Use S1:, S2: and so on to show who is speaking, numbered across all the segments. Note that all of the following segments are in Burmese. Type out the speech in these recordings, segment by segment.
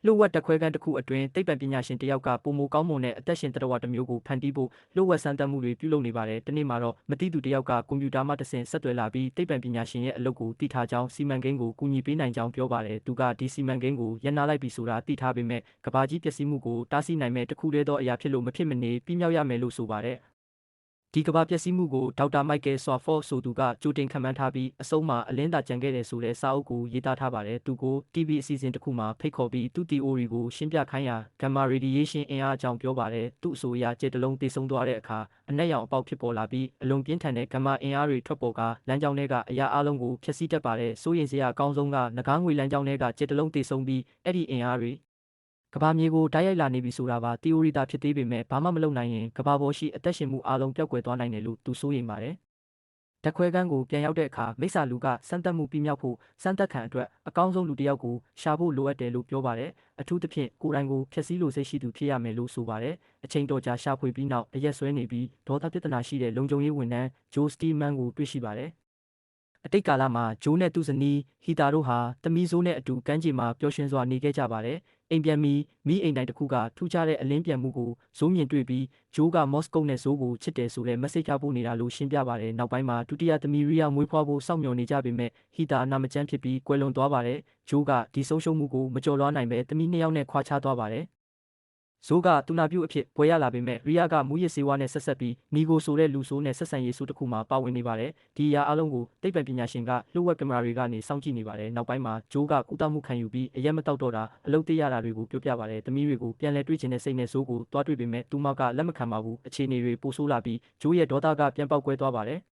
S1: လှုပ်ဝက်တက်ခွဲခန်းတစ်ခုအတွင်းသိပ္ပံပညာရှင်တစ်ယောက်ကပုံမကောင်းမွန်တဲ့အသက်ရှင်သတ္တဝါတစ်မျိုးကိုဖန်တီးဖို့လှုပ်ဝက်စမ်းသပ်မှုတွေပြုလုပ်နေပါတယ်။တနေ့မှာတော့မသိသူတစ်ယောက်ကကွန်ပျူတာမှတစ်ဆင့်ဆက်သွယ်လာပြီးသိပ္ပံပညာရှင်ရဲ့အလုပ်ကိုသိထားကြောင်းစီမံကိန်းကိုကူညီပေးနိုင်ကြောင်းပြောပါတယ်။သူကဒီစီမံကိန်းကိုရပ်နားလိုက်ပြီဆိုတာသိထားပေမဲ့ကမ္ဘာကြီးပျက်စီးမှုကိုတားဆီးနိုင်မဲ့တစ်ခုတည်းသောအရာဖြစ်လို့မဖြစ်မနေပြည့်မြောက်ရမယ်လို့ဆိုပါတယ်။ဒီကမ္ဘာပျက်စီးမှုကိုဒေါက်တာမိုက်ကယ်ဆွာဖော့ဆိုသူကကြိုတင်ခန့်မှန်းထားပြီးအဆုံးမှာအလင်းသာကျန်ခဲ့တယ်ဆိုတဲ့စာအုပ်ကိုရေးသားထားပါတယ်။သူကို TV အစီအစဉ်တစ်ခုမှာဖိတ်ခေါ်ပြီးသူ့ theory ကိုရှင်းပြခိုင်းရာဂမ်မာ radiation အင်အားအကြောင်းပြောပါတယ်။သူ့အဆိုအရကြယ်တလုံးတည်ဆုံသွားတဲ့အခါအနက်ရောင်အပေါက်ဖြစ်ပေါ်လာပြီးအလွန်ပြင်းထန်တဲ့ဂမ်မာအင်အားတွေထွက်ပေါ်ကာလမ်းကြောင်းထဲကအရာအလုံးကိုဖျက်ဆီးတတ်ပါတယ်။စိုးရိမ်စရာအကောင်းဆုံးကငကားငွေလမ်းကြောင်းထဲကကြယ်တလုံးတည်ဆုံပြီးအဲ့ဒီအင်အားတွေကမ္ဘာမြေကိုတိုက်ရိုက်လာနေပြီဆိုတာပါ theory သာဖြစ်သေးပေမဲ့ဘာမှမလုပ်နိုင်ရင်ကမ္ဘာပေါ်ရှိအသက်ရှင်မှုအလုံးပျောက်ကွယ်သွားနိုင်တယ်လို့သူစိုးရိမ်ပါတယ်။ဓာတ်ခွဲခန်းကိုပြန်ရောက်တဲ့အခါမိစ္ဆာလူကစမ်းသပ်မှုပြမြောက်ဖို့စမ်းသပ်ခံအတွက်အကောင်းဆုံးလူတစ်ယောက်ကိုရှာဖို့လိုအပ်တယ်လို့ပြောပါတယ်။အထူးသဖြင့်ကိုယ်တိုင်ကိုဖျက်ဆီးလိုစိတ်ရှိသူဖြစ်ရမယ်လို့ဆိုပါတယ်။အချိန်တော်ကြာရှာဖွေပြီးနောက်အရက်ဆွဲနေပြီးဒေါသပြဿနာရှိတဲ့လုံခြုံရေးဝန်ထမ်းဂျိုးစတီမန်ကိုတွေ့ရှိပါတယ်။အတိတ်ကာလမှာဂျိုးနဲ့သူ့ဇနီးဟီတာတို့ဟာသမီးဇိုးနဲ့အတူကမ်းခြေမှာပျော်ရွှင်စွာနေခဲ့ကြပါတယ်။အိမ်ပြန်မီအိမ်တိုင်းတစ်ခုကထူးခြားတဲ့အလင်းပြန်မှုကိုဇိုးမြင်တွေ့ပြီးဂျိုးကမော့စကိုနဲ့ဇိုးကိုချစ်တယ်ဆိုတဲ့ message ပို့နေတာလို့ရှင်းပြပါတယ်။နောက်ပိုင်းမှာဒုတိယသမီးရီယာမွေးဖွားဖို့စောင့်မျှော်နေကြပေမဲ့ဟီတာအနာမကျန်းဖြစ်ပြီးကွယ်လွန်သွားပါတယ်။ဂျိုးကဒီဆုံးရှုံးမှုကိုမကျော်လွှားနိုင်ပဲသမီးနှစ်ယောက်နဲ့ခွာခြားသွားပါတယ်။ဇိုးကသူနာပြုအဖြစ်ဘွဲရလာပေမဲ့ရီယာကမူရစ်ဆေးဝါးနဲ့ဆက်ဆက်ပြီးမီကိုဆိုတဲ့လူဆိုးနဲ့ဆက်ဆံရေးဆိုးတစ်ခုမှာပါဝင်နေပါတယ်။ဒီအရာအလုံးကိုသိပ္ပံပညာရှင်ကလှုပ်ဝက်ကင်မရာတွေကနေစောင့်ကြည့်နေပါတယ်။နောက်ပိုင်းမှာဂျိုးကကုသမှုခံယူပြီးအရက်မတောက်တော့တာအလုပ်သေးရတာတွေကိုပြောပြပါတယ်။သမီးတွေကိုပြန်လည်တွေ့ချင်တဲ့စိတ်နဲ့ဇိုးကိုတွားတွေ့ပေမဲ့သူမကလက်မခံပါဘူး။အခြေအနေတွေပိုဆိုးလာပြီးဂျိုးရဲ့ဒေါသကပြန်ပေါက်ကွဲသွားပါတယ်။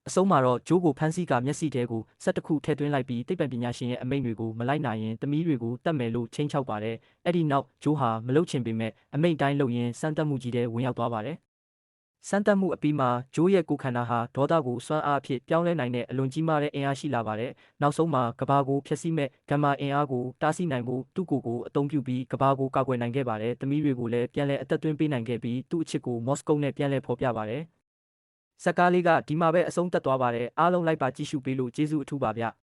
S1: အဆုံးမှာတော့ဂျိုးကိုဖမ်းဆီးကာမျက်စိထဲကိုဆက်တစ်ခုထည့်သွင်းလိုက်ပြီးသိပ္ပံပညာရှင်ရဲ့အမိန့်တွေကိုမလိုက်နိုင်ရင်သမီးတွေကိုတတ်မယ်လို့ချိန်ချောက်ပါတယ်။အဲ့ဒီနောက်ဂျိုးဟာမလုပ်ချင်ပေမဲ့အမိန့်တိုင်းလုပ်ရင်းစမ်းသပ်မှုကြီးထဲဝင်ရောက်သွားပါတယ်။စမ်းသပ်မှုအပြီးမှာဂျိုးရဲ့ကိုယ်ခန္ဓာဟာဒေါသကိုစွမ်းအားအဖြစ်ပြောင်းလဲနိုင်တဲ့အလွန်ကြီးမားတဲ့အင်အားရှိလာပါတယ်။နောက်ဆုံးမှာကဘာကိုဖျက်ဆီးမဲ့ဂမ်မာအင်အားကိုတားဆီးနိုင်ဖို့သူ့ကိုယ်အသုံးပြုပြီးကဘာကိုကာကွယ်နိုင်ခဲ့ပါတယ်။သမီးတွေကိုလည်းပြန်လည်အသက်သွင်းပေးနိုင်ခဲ့ပြီးသူ့အချစ်ကိုမော်စကိုနဲ့ပြန်လည်ဖော်ပြပါတယ်။ဇက်ကားလေးကဒီမှာပဲအဆုံးသတ်သွားပါတယ်။အားလုံးလိုက်ပါကြည့်ရှုပေးလို့ကျေးဇူးအထူးပါဗျ။